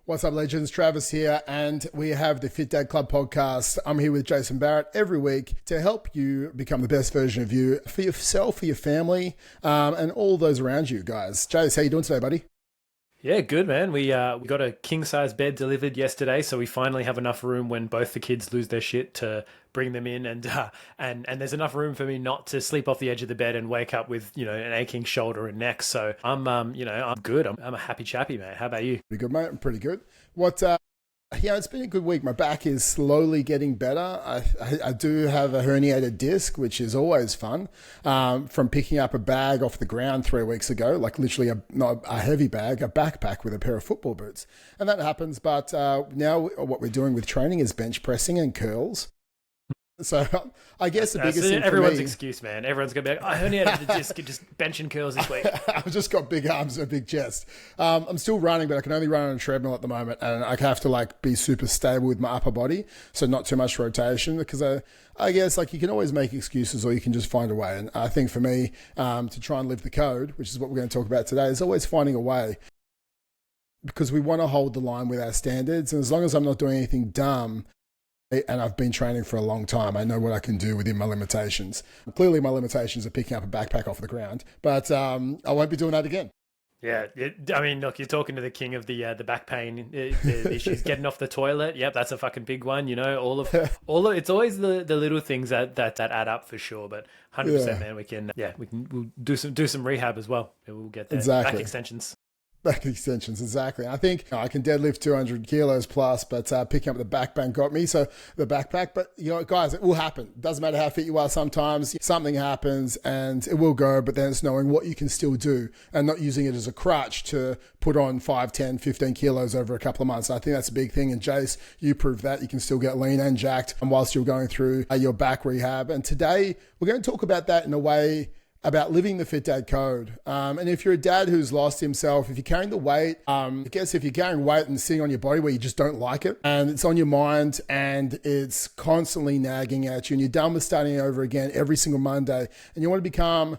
What's up, legends? Travis here, and we have the Fit Dad Club podcast. I'm here with Jason Barrett every week to help you become the best version of you for yourself, for your family, and all those around you, guys. Jace, how you doing today, buddy? Yeah, good man. We got a king size bed delivered yesterday, so we finally have enough room when both the kids lose their shit to bring them in, and there's enough room for me not to sleep off the edge of the bed and wake up with an aching shoulder and neck. So I'm good. I'm a happy chappy, mate. How about you? Pretty good, mate. I'm pretty good. Yeah, it's been a good week. My back is slowly getting better. I do have a herniated disc, which is always fun, from picking up a bag off the ground 3 weeks ago, like literally not a heavy bag, a backpack with a pair of football boots. And that happens, but now what we're doing with training is bench pressing and curls. So I guess the biggest thing for everyone's me, excuse, man. Everyone's gonna be like, I herniated the disc and just bench and curls this week. I've just got big arms and a big chest. I'm still running, but I can only run on a treadmill at the moment, and I have to be super stable with my upper body, so not too much rotation. Because I guess you can always make excuses, or you can just find a way. And I think for me, to try and live the code, which is what we're going to talk about today, is always finding a way. Because we want to hold the line with our standards, and as long as I'm not doing anything dumb, and I've been training for a long time, I know what I can do within my limitations. Clearly, my limitations are picking up a backpack off the ground, but I won't be doing that again. Yeah, look, you're talking to the king of the back pain issues. Getting off the toilet, yep, that's a fucking big one. All of it's always the little things that add up for sure. But 100%, man, we'll do some rehab as well. We'll get there. Exactly. Back extensions. Back extensions, exactly. I think I can deadlift 200 kilos plus, but picking up the back bang got me. So the backpack, but guys, it will happen. Doesn't matter how fit you are. Sometimes something happens and it will go, but then it's knowing what you can still do and not using it as a crutch to put on 5, 10, 15 kilos over a couple of months. I think that's a big thing. And Jace, you proved that you can still get lean and jacked whilst you're going through your back rehab. And today we're going to talk about that in a way about living the Fit Dad code. And if you're a dad who's lost himself, if you're carrying the weight, I guess if you're carrying weight and sitting on your body where you just don't like it, and it's on your mind and it's constantly nagging at you, and you're done with starting over again every single Monday, and you want to become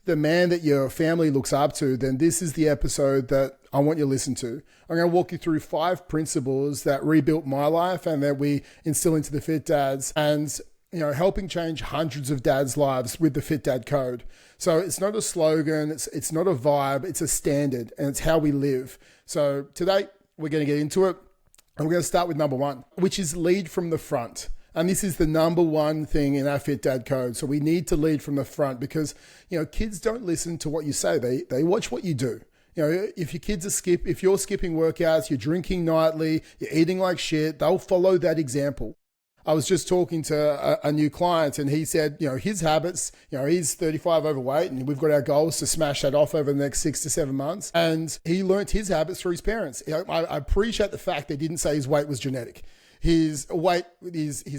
the man that your family looks up to, then this is the episode that I want you to listen to. I'm going to walk you through 5 principles that rebuilt my life and that we instill into the Fit Dads, and helping change hundreds of dads' lives with the Fit Dad code. So it's not a slogan, it's not a vibe, it's a standard, and it's how we live. So today we're going to get into it, and we're going to start with number 1, which is lead from the front. And this is the number 1 thing in our Fit Dad code. So we need to lead from the front because, kids don't listen to what you say. They watch what you do. If your kids if you're skipping workouts, you're drinking nightly, you're eating like shit, they'll follow that example. I was just talking to a new client, and he said, his habits, he's 35 overweight, and we've got our goals to smash that off over the next 6 to 7 months. And he learnt his habits through his parents. I appreciate the fact they didn't say his weight was genetic. His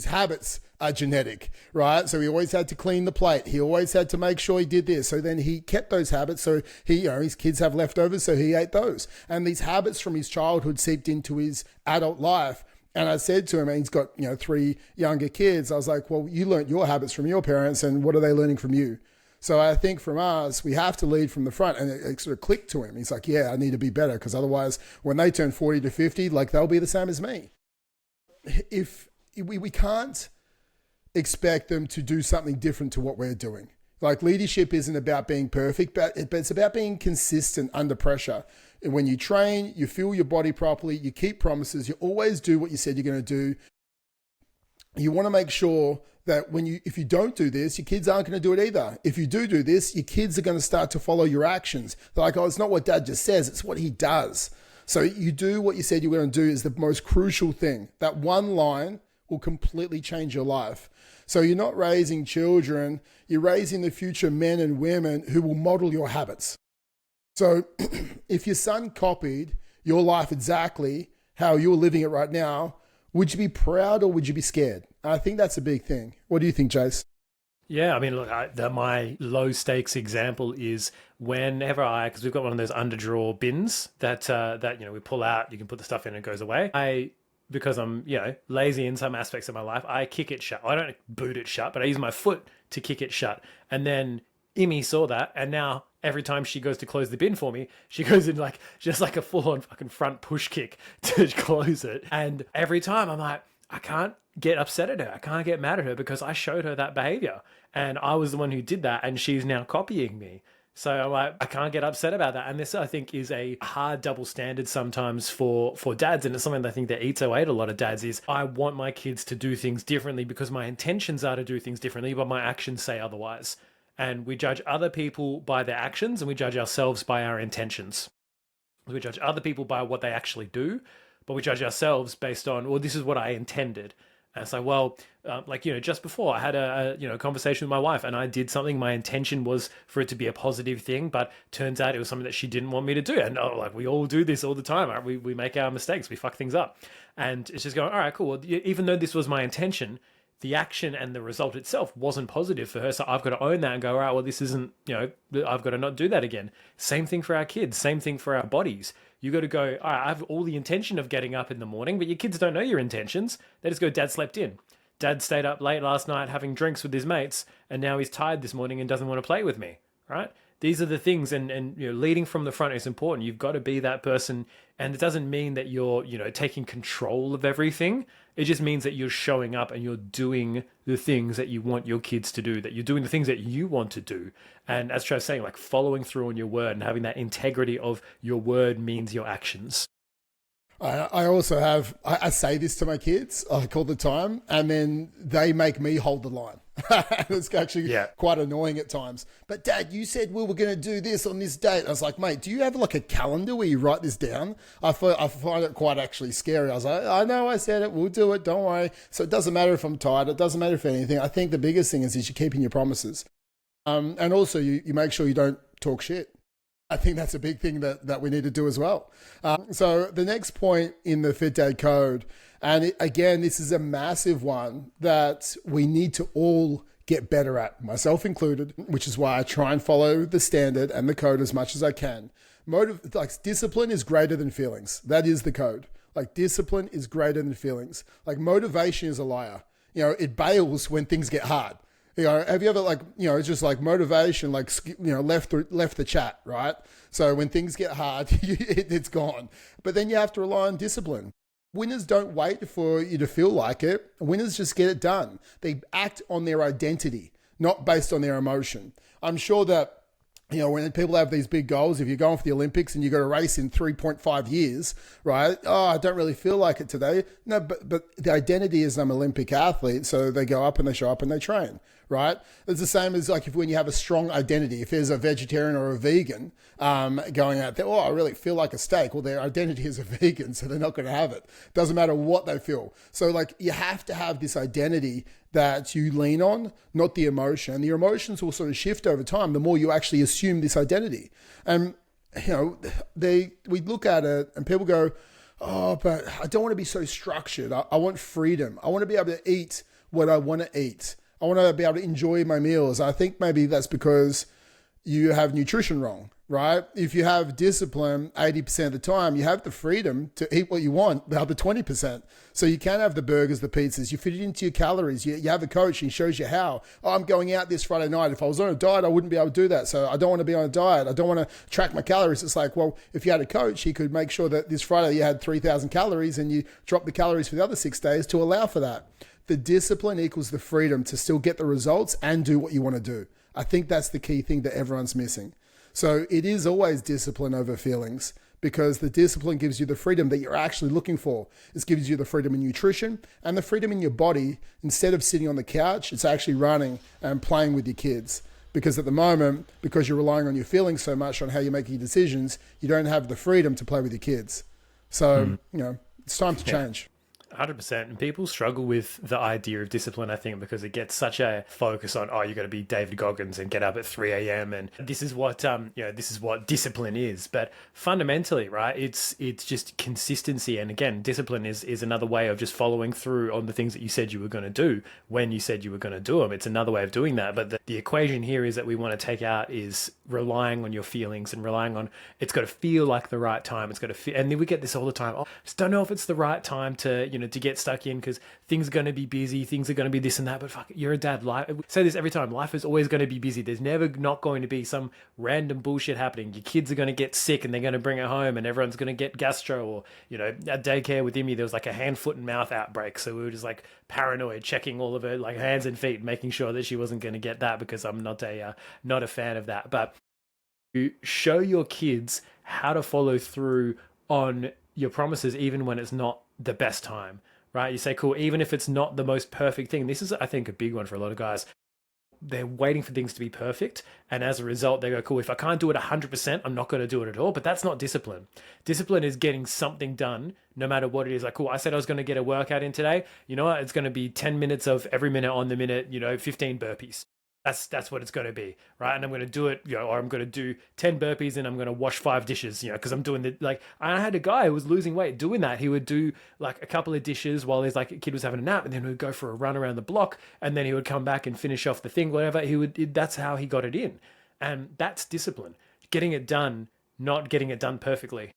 habits are genetic, right? So he always had to clean the plate. He always had to make sure he did this. So then he kept those habits. So his kids have leftovers, so he ate those. And these habits from his childhood seeped into his adult life. And I said to him, and he's got 3 younger kids, I was like, well, you learned your habits from your parents, and what are they learning from you? So I think from us, we have to lead from the front. And it sort of clicked to him. He's like, yeah, I need to be better, because otherwise when they turn 40 to 50, they'll be the same as me. If we can't expect them to do something different to what we're doing. Leadership isn't about being perfect, but it's about being consistent under pressure. And when you train, you fuel your body properly, you keep promises, you always do what you said you're going to do. You want to make sure that if you don't do this, your kids aren't going to do it either. If you do this, your kids are going to start to follow your actions. They're like, oh, it's not what dad just says, it's what he does. So you do what you said you're going to do is the most crucial thing. That one line will completely change your life. So you're not raising children, you're raising the future men and women who will model your habits. So if your son copied your life exactly how you're living it right now, would you be proud or would you be scared? I think that's a big thing. What do you think, Jace? Yeah, look, my low stakes example is whenever because we've got one of those underdrawer bins that we pull out, you can put the stuff in and it goes away. Because I'm, lazy in some aspects of my life, I kick it shut. I don't boot it shut, but I use my foot to kick it shut. And then Imi saw that, and now every time she goes to close the bin for me, she goes in like just like a full on fucking front push kick to close it. And every time I'm like, I can't get upset at her. I can't get mad at her because I showed her that behavior and I was the one who did that and she's now copying me. So I'm like, I can't get upset about that. And this, I think, is a hard double standard sometimes for dads. And it's something that I think that eats away at a lot of dads is I want my kids to do things differently because my intentions are to do things differently, but my actions say otherwise. And we judge other people by their actions and we judge ourselves by our intentions. We judge other people by what they actually do, but we judge ourselves based on, well, this is what I intended. And it's like, well, just before I had a conversation with my wife and I did something, my intention was for it to be a positive thing, but turns out it was something that she didn't want me to do. And we all do this all the time, right? We make our mistakes, we fuck things up. And it's just going, all right, cool. Well, even though this was my intention, the action and the result itself wasn't positive for her. So I've got to own that and go, all right, well, this isn't, I've got to not do that again. Same thing for our kids, same thing for our bodies. You got to go, all right, I have all the intention of getting up in the morning, but your kids don't know your intentions. They just go, Dad slept in. Dad stayed up late last night having drinks with his mates, and now he's tired this morning and doesn't want to play with me, right? These are the things, and leading from the front is important. You've got to be that person, and it doesn't mean that you're, taking control of everything. It just means that you're showing up and you're doing the things that you want your kids to do, that you're doing the things that you want to do. And as Trev's saying, like following through on your word and having that integrity of your word means your actions. I also have, I say this to my kids like all the time, and then they make me hold the line. It's actually quite annoying at times. But Dad, you said we were going to do this on this date. I was like, mate, do you have like a calendar where you write this down? I find it quite actually scary. I was like, I know I said it, we'll do it, don't worry. So it doesn't matter if I'm tired, it doesn't matter if anything. I think the biggest thing is you're keeping your promises. And also you make sure you don't talk shit. I think that's a big thing that we need to do as well. So the next point in the Fit Dad Code, and again, this is a massive one that we need to all get better at, myself included, which is why I try and follow the standard and the code as much as I can. Discipline is greater than feelings. That is the code. Like discipline is greater than feelings. Like motivation is a liar. It bails when things get hard. Have you ever it's just like motivation, left the chat, right? So when things get hard, it's gone. But then you have to rely on discipline. Winners don't wait for you to feel like it. Winners just get it done. They act on their identity, not based on their emotion. I'm sure that when people have these big goals, if you're going for the Olympics and you've got to race in 3.5 years, right? Oh, I don't really feel like it today. No, but the identity is I'm an Olympic athlete. So they go up and they show up and they train, right? It's the same as like when you have a strong identity, if there's a vegetarian or a vegan going out there, I really feel like a steak. Well, their identity is a vegan, so they're not going to have it. Doesn't matter what they feel. So you have to have this identity that you lean on, not the emotion. And the emotions will sort of shift over time the more you actually assume this identity. And, we look at it and people go, oh, but I don't want to be so structured. I want freedom. I want to be able to eat what I want to eat. I want to be able to enjoy my meals. I think maybe that's because you have nutrition wrong, right? If you have discipline 80% of the time, you have the freedom to eat what you want, the other 20%. So you can have the burgers, the pizzas, you fit it into your calories. You have a coach and he shows you how. Oh, I'm going out this Friday night. If I was on a diet, I wouldn't be able to do that. So I don't want to be on a diet. I don't want to track my calories. It's like, well, if you had a coach, he could make sure that this Friday you had 3,000 calories and you drop the calories for the other 6 days to allow for that. The discipline equals the freedom to still get the results and do what you want to do. I think that's the key thing that everyone's missing. So it is always discipline over feelings because the discipline gives you the freedom that you're actually looking for. It gives you the freedom in nutrition and the freedom in your body. Instead of sitting on the couch, it's actually running and playing with your kids. Because at the moment, because you're relying on your feelings so much on how you're making decisions, you don't have the freedom to play with your kids. So, it's time to change. 100%. And people struggle with the idea of discipline, I think, because it gets such a focus on, you got to be David Goggins and get up at 3 a.m. And this is what, this is what discipline is. But fundamentally, right, it's just consistency. And again, discipline is another way of just following through on the things that you said you were going to do when you said you were going to do them. It's another way of doing that. But the equation here is that we want to take out is relying on your feelings and relying on, it's got to feel like the right time. It's got to feel, and then we get this all the time. I just don't know if it's the right time to, to get stuck in because things are going to be busy, things are going to be this and that. But fuck, you're a dad. Life, I say this every time. Life is always going to be busy. There's never not going to be some random bullshit happening. Your kids are going to get sick and they're going to bring it home, and everyone's going to get gastro. Or at daycare with Imi, there was like a hand, foot, and mouth outbreak. So we were just like paranoid, checking all of her like hands and feet, making sure that she wasn't going to get that, because I'm not a fan of that. But you show your kids how to follow through on your promises, even when it's not the best time, right? You say, cool, even if it's not the most perfect thing. This is, I think, a big one for a lot of guys. They're waiting for things to be perfect. And as a result, they go, cool, if I can't do it 100%, I'm not going to do it at all. But that's not discipline. Discipline is getting something done, no matter what it is. Like, cool, I said I was going to get a workout in today. You know what? It's going to be 10 minutes of every minute on the minute, 15 burpees. That's what it's going to be, right? And I'm going to do it, or I'm going to do 10 burpees and I'm going to wash 5 dishes, because I'm doing I had a guy who was losing weight doing that. He would do like a couple of dishes while his kid was having a nap, and then he would go for a run around the block, and then he would come back and finish off the thing, whatever. That's how he got it in. And that's discipline. Getting it done, not getting it done perfectly.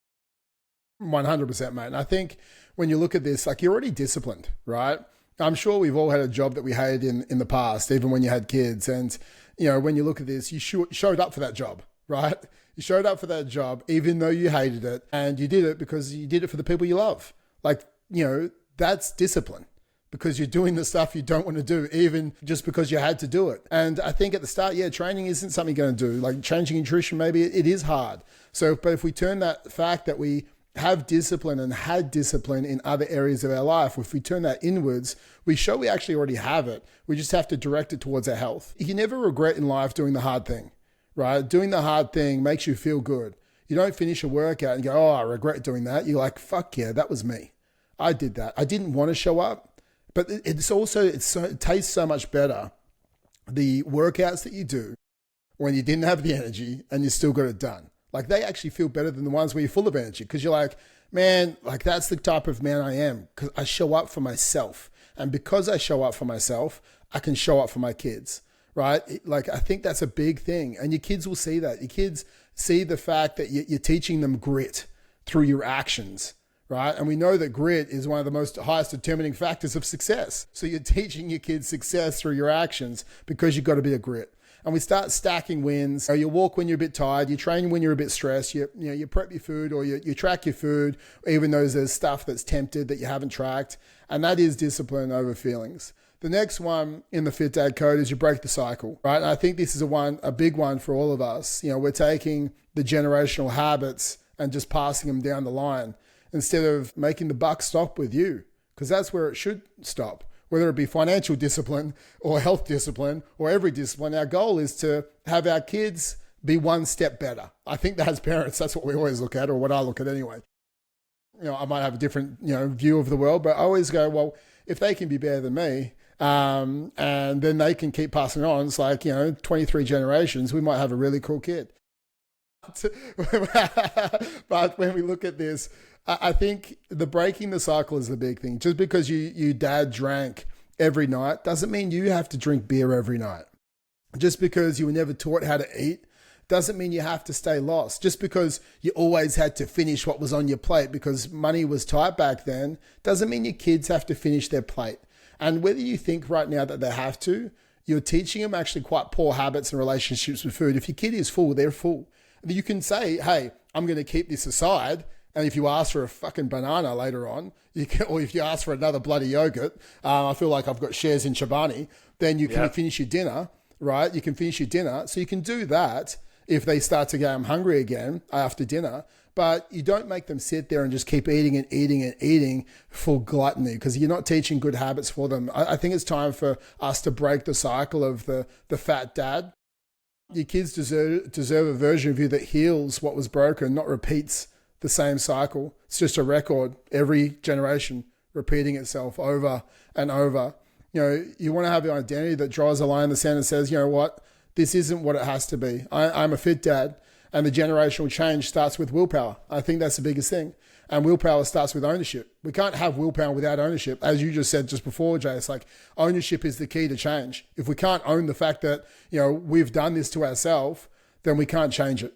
100%, mate. And I think when you look at this, you're already disciplined, right? I'm sure we've all had a job that we hated in the past, even when you had kids. And, when you look at this, you showed up for that job, right? You showed up for that job, even though you hated it. And you did it because you did it for the people you love. That's discipline, because you're doing the stuff you don't want to do, even just because you had to do it. And I think at the start, training isn't something you're going to do. Like changing nutrition, maybe it is hard. But if we turn that fact that we have discipline and had discipline in other areas of our life, if we turn that inwards, we show we actually already have it. We just have to direct it towards our health. You can never regret in life doing the hard thing, right? Doing the hard thing makes you feel good. You don't finish a workout and go, oh, I regret doing that. You're like, fuck yeah, that was me. I did that. I didn't want to show up, but it tastes so much better. The workouts that you do when you didn't have the energy and you still got it done. They actually feel better than the ones where you're full of energy, because you're like, man, that's the type of man I am, because I show up for myself. And because I show up for myself, I can show up for my kids, right? I think that's a big thing. And your kids will see that. Your kids see the fact that you're teaching them grit through your actions, right? And we know that grit is one of the most highest determining factors of success. So you're teaching your kids success through your actions because you've got a bit of grit. And we start stacking wins. You walk when you're a bit tired. You train when you're a bit stressed. You prep your food, or you track your food, even though there's stuff that's tempted that you haven't tracked. And that is discipline over feelings. The next one in the Fit Dad Code is you break the cycle, right? And I think this is a big one for all of us. We're taking the generational habits and just passing them down the line instead of making the buck stop with you, because that's where it should stop. Whether it be financial discipline or health discipline or every discipline, our goal is to have our kids be one step better. I think that as parents, that's what we always look at, or what I look at anyway. I might have a different, view of the world, but I always go, well, if they can be better than me, and then they can keep passing it on, it's 23 generations, we might have a really cool kid. But when we look at this, I think the breaking the cycle is the big thing. Just because you dad drank every night doesn't mean you have to drink beer every night. Just because you were never taught how to eat doesn't mean you have to stay lost. Just because you always had to finish what was on your plate because money was tight back then doesn't mean your kids have to finish their plate. And whether you think right now that they have to, you're teaching them actually quite poor habits and relationships with food. If your kid is full, they're full. You can say, hey, I'm going to keep this aside. And if you ask for a fucking banana later on, or if you ask for another bloody yogurt, I feel like I've got shares in Chobani, then you can finish your dinner, right? You can finish your dinner. So you can do that if they start to go, I'm hungry again after dinner. But you don't make them sit there and just keep eating and eating and eating full gluttony, because you're not teaching good habits for them. I think it's time for us to break the cycle of the fat dad. Your kids deserve a version of you that heals what was broken, not repeats the same cycle. It's just a record, every generation repeating itself over and over. You want to have an identity that draws a line in the sand and says, you know what, this isn't what it has to be. I'm a fit dad, and the generational change starts with willpower. I think that's the biggest thing. And willpower starts with ownership. We can't have willpower without ownership. As you just said just before, Jay, it's ownership is the key to change. If we can't own the fact that, we've done this to ourselves, then we can't change it.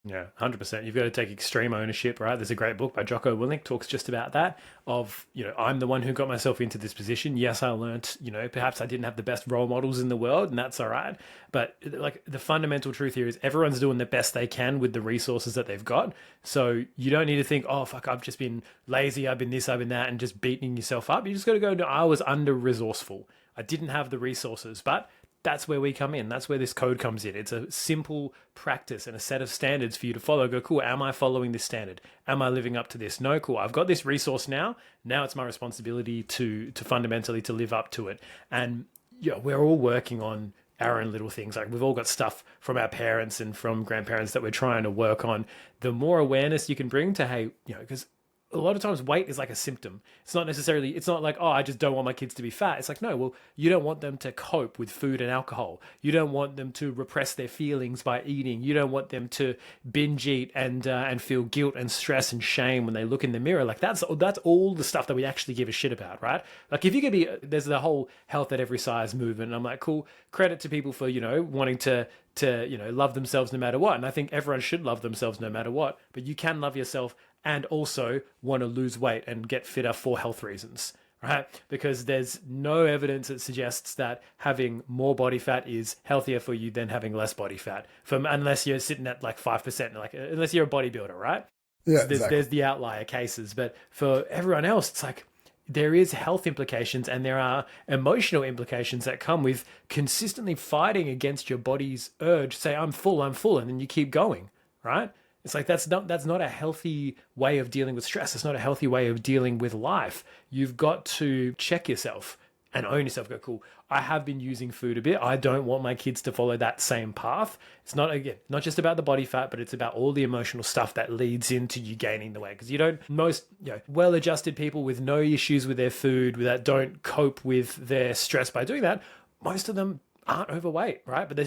Yeah, 100%. You've got to take extreme ownership, right? There's a great book by Jocko Willink talks just about that of, I'm the one who got myself into this position. Yes, I learnt, perhaps I didn't have the best role models in the world, and that's all right. But like the fundamental truth here is everyone's doing the best they can with the resources that they've got. So you don't need to think, oh, fuck, I've just been lazy, I've been this, I've been that, and just beating yourself up. You just got to go, no, I was under resourceful. I didn't have the resources, but that's where we come in. That's where this code comes in. It's a simple practice and a set of standards for you to follow. Go, cool, am I following this standard? Am I living up to this? No, cool, I've got this resource now. Now it's my responsibility to fundamentally to live up to it. And we're all working on our own little things. Like we've all got stuff from our parents and from grandparents that we're trying to work on. The more awareness you can bring to, hey, because a lot of times weight is like a symptom. It's not like, oh, I just don't want my kids to be fat. It's like, no, well, you don't want them to cope with food and alcohol. You don't want them to repress their feelings by eating. You don't want them to binge eat and feel guilt and stress and shame when they look in the mirror. Like that's all the stuff that we actually give a shit about, right? Like if you could there's the whole health at every size movement. And I'm like, cool, credit to people for, wanting to love themselves no matter what. And I think everyone should love themselves no matter what, but you can love yourself and also want to lose weight and get fitter for health reasons, right? Because there's no evidence that suggests that having more body fat is healthier for you than having less body fat, unless you're sitting at like 5%, like unless you're a bodybuilder, right? Yeah, There's the outlier cases, but for everyone else, it's like there is health implications and there are emotional implications that come with consistently fighting against your body's urge. Say, I'm full, and then you keep going, right? It's like that's not a healthy way of dealing with stress. It's not a healthy way of dealing with life. You've got to check yourself and own yourself. Go, cool, I have been using food a bit. I don't want my kids to follow that same path. It's not just about the body fat, but it's about all the emotional stuff that leads into you gaining the weight. Because most well-adjusted people with no issues with their food, that don't cope with their stress by doing that, most of them aren't overweight, right? But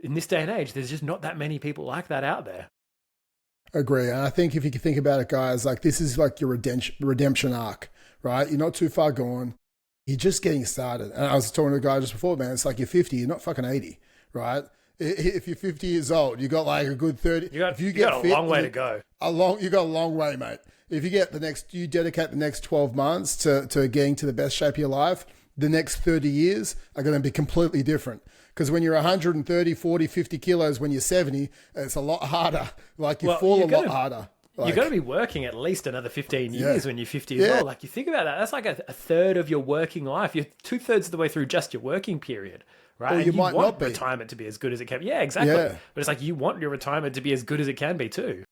in this day and age, there's just not that many people like that out there. Agree. And I think if you can think about it, guys, like this is like your redemption arc, right? You're not too far gone. You're just getting started. And I was talking to a guy just before, man, it's like you're 50, you're not fucking 80, right? If you're 50 years old, you got like a good 30. You got a long way to go. You got a long way, mate. If you dedicate the next 12 months to getting to the best shape of your life, the next 30 years are going to be completely different. Because when you're 130, 40, 50 kilos, when you're 70, it's a lot harder. Like you fall a lot harder. You've got to be working at least another 15 years when you're 50 years old. Like you think about that, that's like a third of your working life. You're 2/3 of the way through just your working period, right? Or you might want not be. Retirement to be as good as it can be. Yeah, exactly. Yeah. But it's like you want your retirement to be as good as it can be too.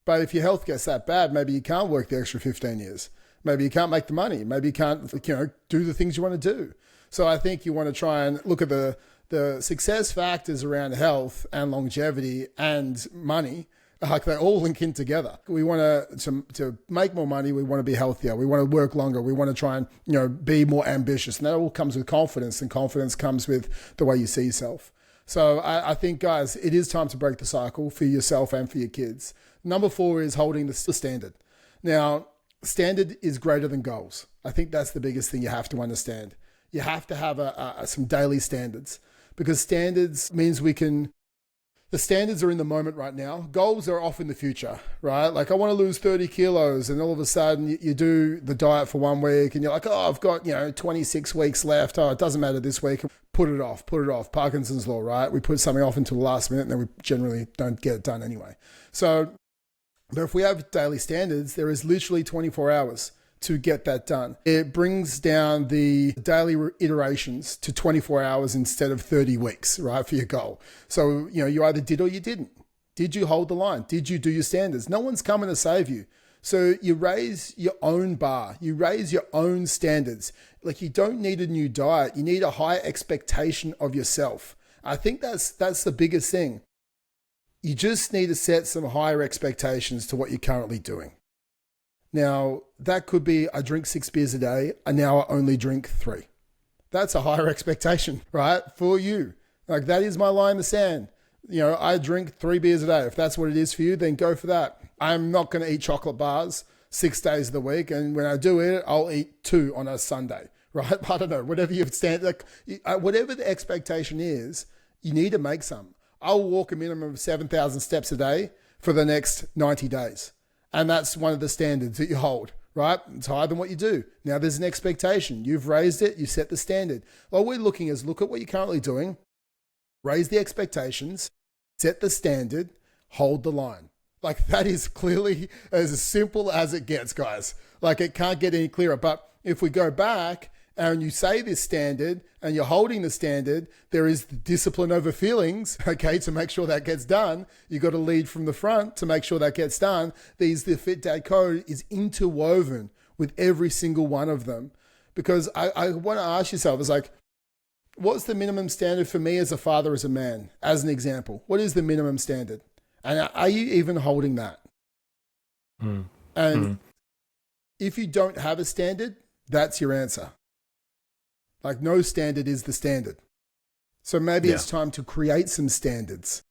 But if your health gets that bad, maybe you can't work the extra 15 years. Maybe you can't make the money. Maybe you can't, do the things you want to do. So I think you want to try and look at the success factors around health and longevity and money. Like they all link in together. We want to make more money. We want to be healthier. We want to work longer. We want to try and, be more ambitious. And that all comes with confidence, and confidence comes with the way you see yourself. So I think, guys, it is time to break the cycle for yourself and for your kids. Number 4 is holding the standard. Now, standard is greater than goals. I think that's the biggest thing you have to understand. You have to have some daily standards, because standards means the standards are in the moment right now. Goals are off in the future, right? Like I want to lose 30 kilos, and all of a sudden you do the diet for 1 week and you're like, oh, I've got, 26 weeks left. Oh, it doesn't matter this week. Put it off. Parkinson's law, right? We put something off until the last minute and then we generally don't get it done anyway. So, but if we have daily standards, there is literally 24 hours to get that done. It brings down the daily iterations to 24 hours instead of 30 weeks, right, for your goal. So, you either did or you didn't. Did you hold the line? Did you do your standards? No one's coming to save you. So you raise your own bar. You raise your own standards. Like you don't need a new diet. You need a high expectation of yourself. I think that's the biggest thing. You just need to set some higher expectations to what you're currently doing. Now, that could be I drink 6 beers a day and now I only drink 3. That's a higher expectation, right? For you. Like that is my line in the sand. I drink 3 beers a day. If that's what it is for you, then go for that. I'm not going to eat chocolate bars 6 days of the week. And when I do it, I'll eat 2 on a Sunday, right? I don't know, whatever whatever the expectation is, you need to make some. I'll walk a minimum of 7,000 steps a day, for the next 90 days. And that's one of the standards that you hold, right? It's higher than what you do. Now there's an expectation. You've raised it, you set the standard. All we're looking is look at what you're currently doing, raise the expectations, set the standard, hold the line. Like that is clearly as simple as it gets, guys. Like it can't get any clearer. But if we go back and you say this standard and you're holding the standard, there is the discipline over feelings, okay, to make sure that gets done. You got to lead from the front to make sure that gets done. The Fit Dad Code is interwoven with every single one of them. Because I want to ask yourself, it's like, what's the minimum standard for me as a father, as a man, as an example? What is the minimum standard? And are you even holding that? And if you don't have a standard, that's your answer. Like no standard is the standard. So maybe it's time to create some standards.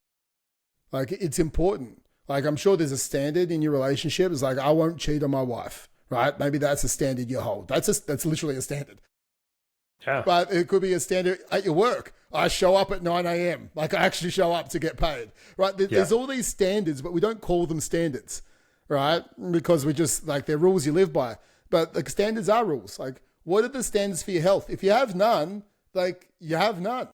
Like it's important. Like I'm sure there's a standard in your relationship. It's like, I won't cheat on my wife, right? Maybe that's a standard you hold. That's literally a standard. Yeah. But it could be a standard at your work. I show up at 9 a.m. Like I actually show up to get paid, right? There's all these standards, but we don't call them standards, right? Because we just like they're rules you live by. But the standards are rules. Like what are the standards for your health? If you have none, like you have none.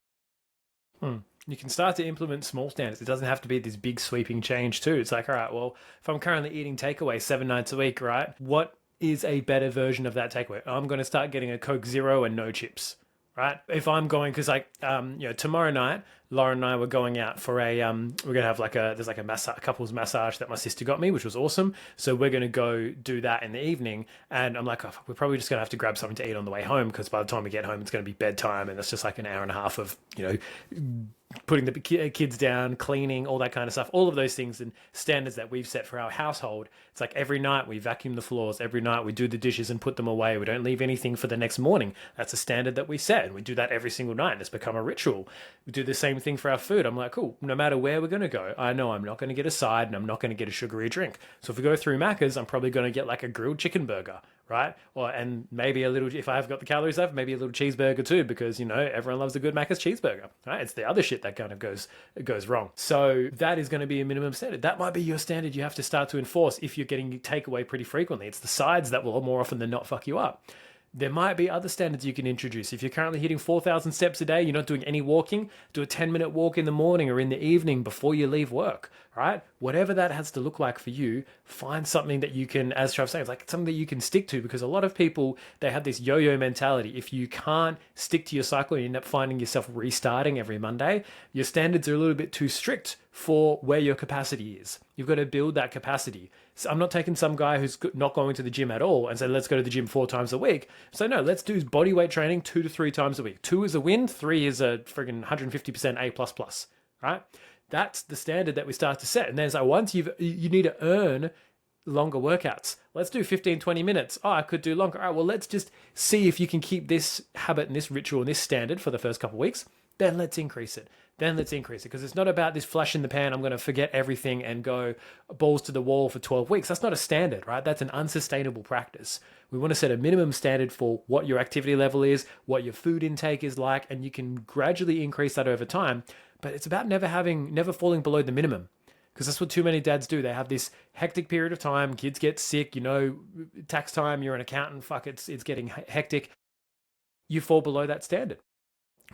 You can start to implement small standards. It doesn't have to be this big sweeping change too. It's like, all right, well, if I'm currently eating takeaway 7 nights a week, right? What is a better version of that takeaway? I'm going to start getting a Coke Zero and no chips, right? If I'm going, because like, tomorrow night, Lauren and I were going out for a, we're going to have there's like a couples massage that my sister got me, which was awesome. So we're going to go do that in the evening. And I'm like, we're probably just going to have to grab something to eat on the way home, because by the time we get home, it's going to be bedtime. And it's just like an hour and a half of, putting the kids down, cleaning, all that kind of stuff, all of those things and standards that we've set for our household. It's like every night we vacuum the floors, every night we do the dishes and put them away. We don't leave anything for the next morning. That's a standard that we set, and we do that every single night, and it's become a ritual. We do the same thing for our food. I'm like, cool, no matter where we're going to go, I know I'm not going to get a side and I'm not going to get a sugary drink. So if we go through Macca's, I'm probably going to get like a grilled chicken burger, right? And maybe a little, if I've got the calories left, maybe a little cheeseburger too, because, everyone loves a good Macca's cheeseburger, right? It's the other shit that kind of goes wrong. So that is going to be a minimum standard. That might be your standard you have to start to enforce if you're getting takeaway pretty frequently. It's the sides that will more often than not fuck you up. There might be other standards you can introduce. If you're currently hitting 4,000 steps a day, you're not doing any walking, do a 10-minute walk in the morning or in the evening before you leave work, right? Whatever that has to look like for you, find something that you can, as Trav saying, it's like something that you can stick to, because a lot of people, they have this yo-yo mentality. If you can't stick to your cycle, you end up finding yourself restarting every Monday. Your standards are a little bit too strict for where your capacity is. You've got to build that capacity. So I'm not taking some guy who's not going to the gym at all and say, let's go to the gym 4 times a week. So no, let's do body weight training 2 to 3 times a week. 2 is a win, 3 is a friggin' 150% A++, right? That's the standard that we start to set. And then it's like, once you need to earn longer workouts. Let's do 15, 20 minutes. Oh, I could do longer. All right, well, let's just see if you can keep this habit and this ritual and this standard for the first couple of weeks. Then let's increase it. Because it's not about this flash in the pan, I'm going to forget everything and go balls to the wall for 12 weeks. That's not a standard, right? That's an unsustainable practice. We want to set a minimum standard for what your activity level is, what your food intake is like, and you can gradually increase that over time. But it's about never falling below the minimum. Because that's what too many dads do. They have this hectic period of time. Kids get sick, tax time, you're an accountant, it's getting hectic. You fall below that standard,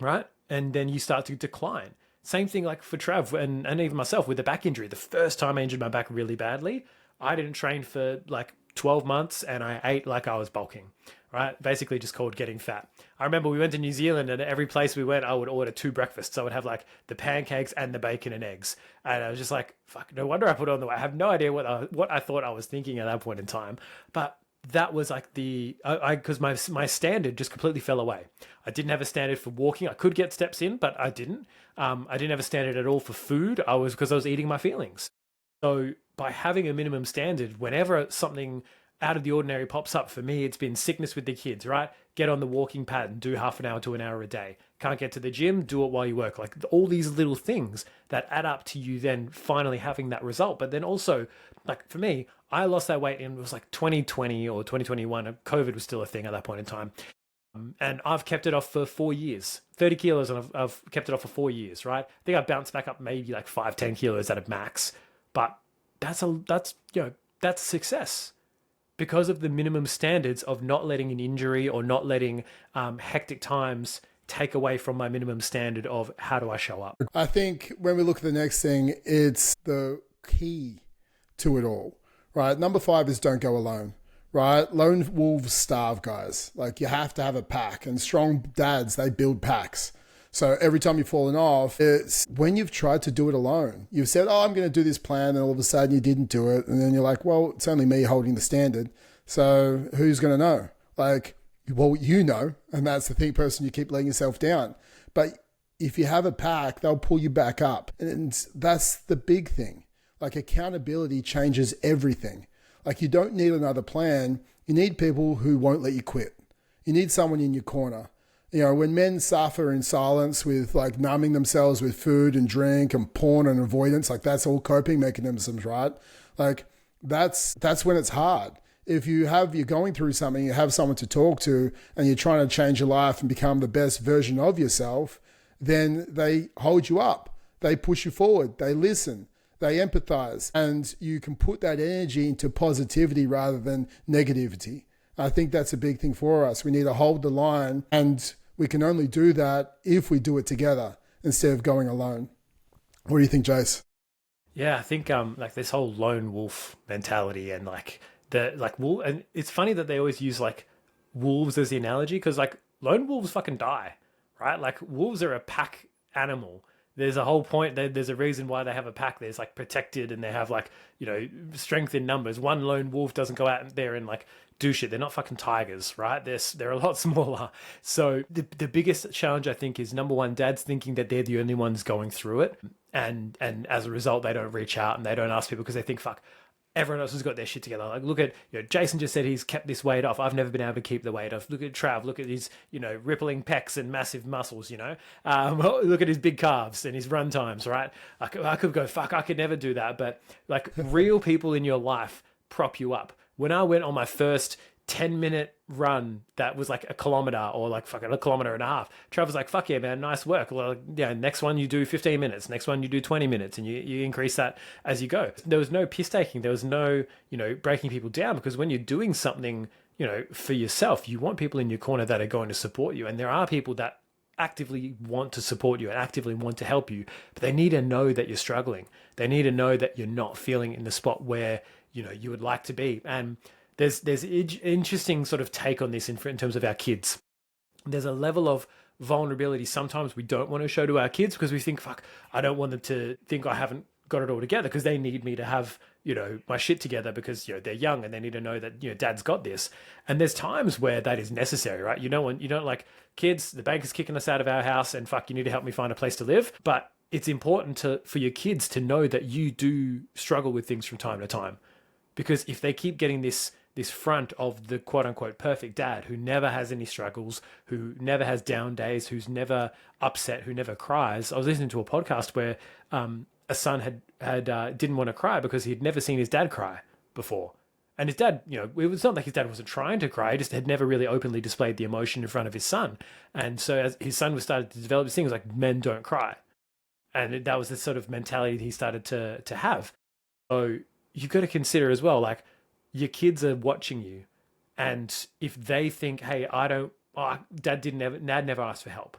right? And then you start to decline. Same thing like for Trav and even myself with the back injury. The first time I injured my back really badly, I didn't train for like 12 months and I ate like I was bulking, right? Basically just called getting fat. I remember we went to New Zealand and every place we went, I would order 2 breakfasts. I would have like the pancakes and the bacon and eggs. And I was just like, fuck, no wonder I put on the weight. I have no idea what I thought I was thinking at that point in time. But that was like because my standard just completely fell away. I didn't have a standard for walking. I could get steps in, but I didn't. I didn't have a standard at all for food. Because I was eating my feelings. So by having a minimum standard, whenever something out of the ordinary pops up, for me, it's been sickness with the kids, right? Get on the walking pad and do half an hour to an hour a day. Can't get to the gym, do it while you work. Like all these little things that add up to you then finally having that result. But then also, like for me, I lost that weight in, it was like 2020 or 2021. COVID was still a thing at that point in time. And I've kept it off for 4 years, 30 kilos, and I've kept it off for 4 years, right? I think I bounced back up maybe like 5, 10 kilos at a max. But that's success, because of the minimum standards of not letting an injury or not letting hectic times take away from my minimum standard of how do I show up. I think when we look at the next thing, it's the key to it all, right? Number 5 is don't go alone, right? Lone wolves starve, guys. Like, you have to have a pack, and strong dads, they build packs. So every time you've fallen off, it's when you've tried to do it alone. You've said, oh, I'm going to do this plan, and all of a sudden you didn't do it. And then you're like, well, it's only me holding the standard. So who's going to know? Like, well, you know, and that's the person you keep letting yourself down. But if you have a pack, they'll pull you back up. And that's the big thing. Like, accountability changes everything. Like, you don't need another plan. You need people who won't let you quit. You need someone in your corner. You know, when men suffer in silence with like numbing themselves with food and drink and porn and avoidance, like that's all coping mechanisms, right? Like that's when it's hard. If you're going through something, you have someone to talk to and you're trying to change your life and become the best version of yourself, then they hold you up. They push you forward. They listen. They empathize. And you can put that energy into positivity rather than negativity. I think that's a big thing for us. We need to hold the line, and we can only do that if we do it together instead of going alone. What do you think, Jace? Yeah, I think like this whole lone wolf mentality and and it's funny that they always use like wolves as the analogy, because like lone wolves fucking die, right? Like wolves are a pack animal. There's a whole point. There's a reason why they have a pack. There's like protected, and they have like, you know, strength in numbers. One lone wolf doesn't go out there and like do shit. They're not fucking tigers, right? They're a lot smaller. So the biggest challenge, I think, is number one, dads thinking that they're the only ones going through it, and as a result, they don't reach out and they don't ask people because they think, fuck, everyone else has got their shit together. Like, look at, you know, Jason just said he's kept this weight off. I've never been able to keep the weight off. Look at Trav. Look at his, you know, rippling pecs and massive muscles, you know. Look at his big calves and his run times, right? I could go, fuck, I could never do that. But like real people in your life prop you up. When I went on my first 10-minute run that was like a kilometer or like fucking a kilometer and a half, Trav was like, fuck yeah, man, nice work. Well, yeah, next one you do 15 minutes, next one you do 20 minutes, and you increase that as you go. There was no piss taking, there was no, you know, breaking people down, because when you're doing something, you know, for yourself, you want people in your corner that are going to support you. And there are people that actively want to support you and actively want to help you, but they need to know that you're struggling. They need to know that you're not feeling in the spot where, you know, you would like to be. And there's interesting sort of take on this in terms of our kids. There's a level of vulnerability sometimes we don't want to show to our kids because we think, fuck, I don't want them to think I haven't got it all together, because they need me to have, you know, my shit together, because, you know, they're young and they need to know that, you know, dad's got this. And there's times where that is necessary, right? You don't like, kids, the bank is kicking us out of our house and fuck, you need to help me find a place to live. But it's important for your kids to know that you do struggle with things from time to time. Because if they keep getting this front of the quote unquote perfect dad who never has any struggles, who never has down days, who's never upset, who never cries. I was listening to a podcast where a son had didn't want to cry because he'd never seen his dad cry before. And his dad, you know, it was not like his dad wasn't trying to cry, he just had never really openly displayed the emotion in front of his son. And so as his son was started to develop this thing, it was like, men don't cry. And that was the sort of mentality he started to have. So you've got to consider as well, like, your kids are watching you, and if they think, hey, dad never asked for help,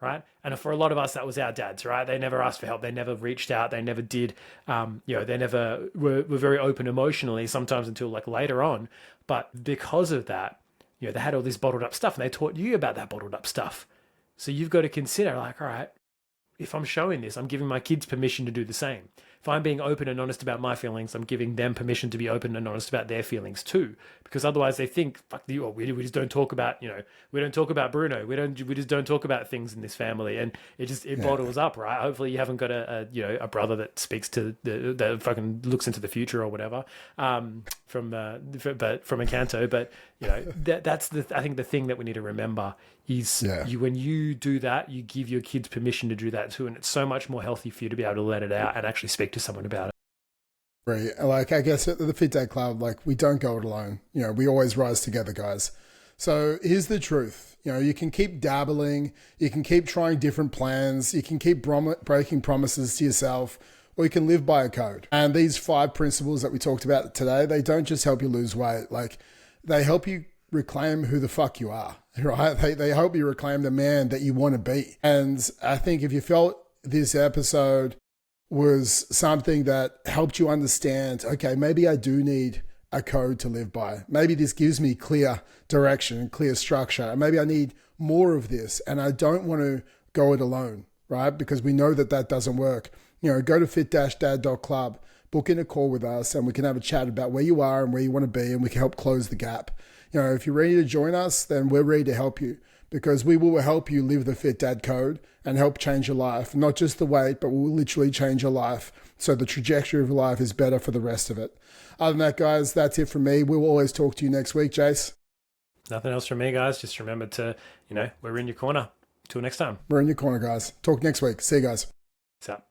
right? And for a lot of us, that was our dads, right? They never asked for help. They never reached out. They never did, they never were very open emotionally, sometimes until like later on. But because of that, you know, they had all this bottled up stuff, and they taught you about that bottled up stuff. So you've got to consider, like, all right, if I'm showing this, I'm giving my kids permission to do the same. If I'm being open and honest about my feelings, I'm giving them permission to be open and honest about their feelings too. Because otherwise they think, fuck you, we just don't talk about, you know, we don't talk about Bruno. We just don't talk about things in this family. And it bottles up, right? Hopefully you haven't got a brother that speaks to that fucking looks into the future or whatever, from Encanto. But you know, that's I think the thing that we need to remember is when you do that, you give your kids permission to do that too. And it's so much more healthy for you to be able to let it out and actually speak to someone about it. Right. Like, I guess at the Fit Dad Club, like, we don't go it alone. You know, we always rise together, guys. So here's the truth. You know, you can keep dabbling. You can keep trying different plans. You can keep breaking promises to yourself. or you can live by a code. And these 5 principles that we talked about today, they don't just help you lose weight. Like, they help you reclaim who the fuck you are, right? They help you reclaim the man that you want to be. And I think if you felt this episode was something that helped you understand, okay, maybe I do need a code to live by. Maybe this gives me clear direction and clear structure. And maybe I need more of this, and I don't want to go it alone, right? Because we know that that doesn't work. Go to fit-dad.club, book in a call with us, and we can have a chat about where you are and where you want to be, and we can help close the gap. If you're ready to join us, then we're ready to help you, because we will help you live the Fit Dad code and help change your life. Not just the weight, but we'll literally change your life so the trajectory of your life is better for the rest of it. Other than that, guys, that's it from me. We'll always talk to you next week, Jace. Nothing else from me, guys. Just remember to, we're in your corner. Till next time. We're in your corner, guys. Talk next week. See you guys. What's up?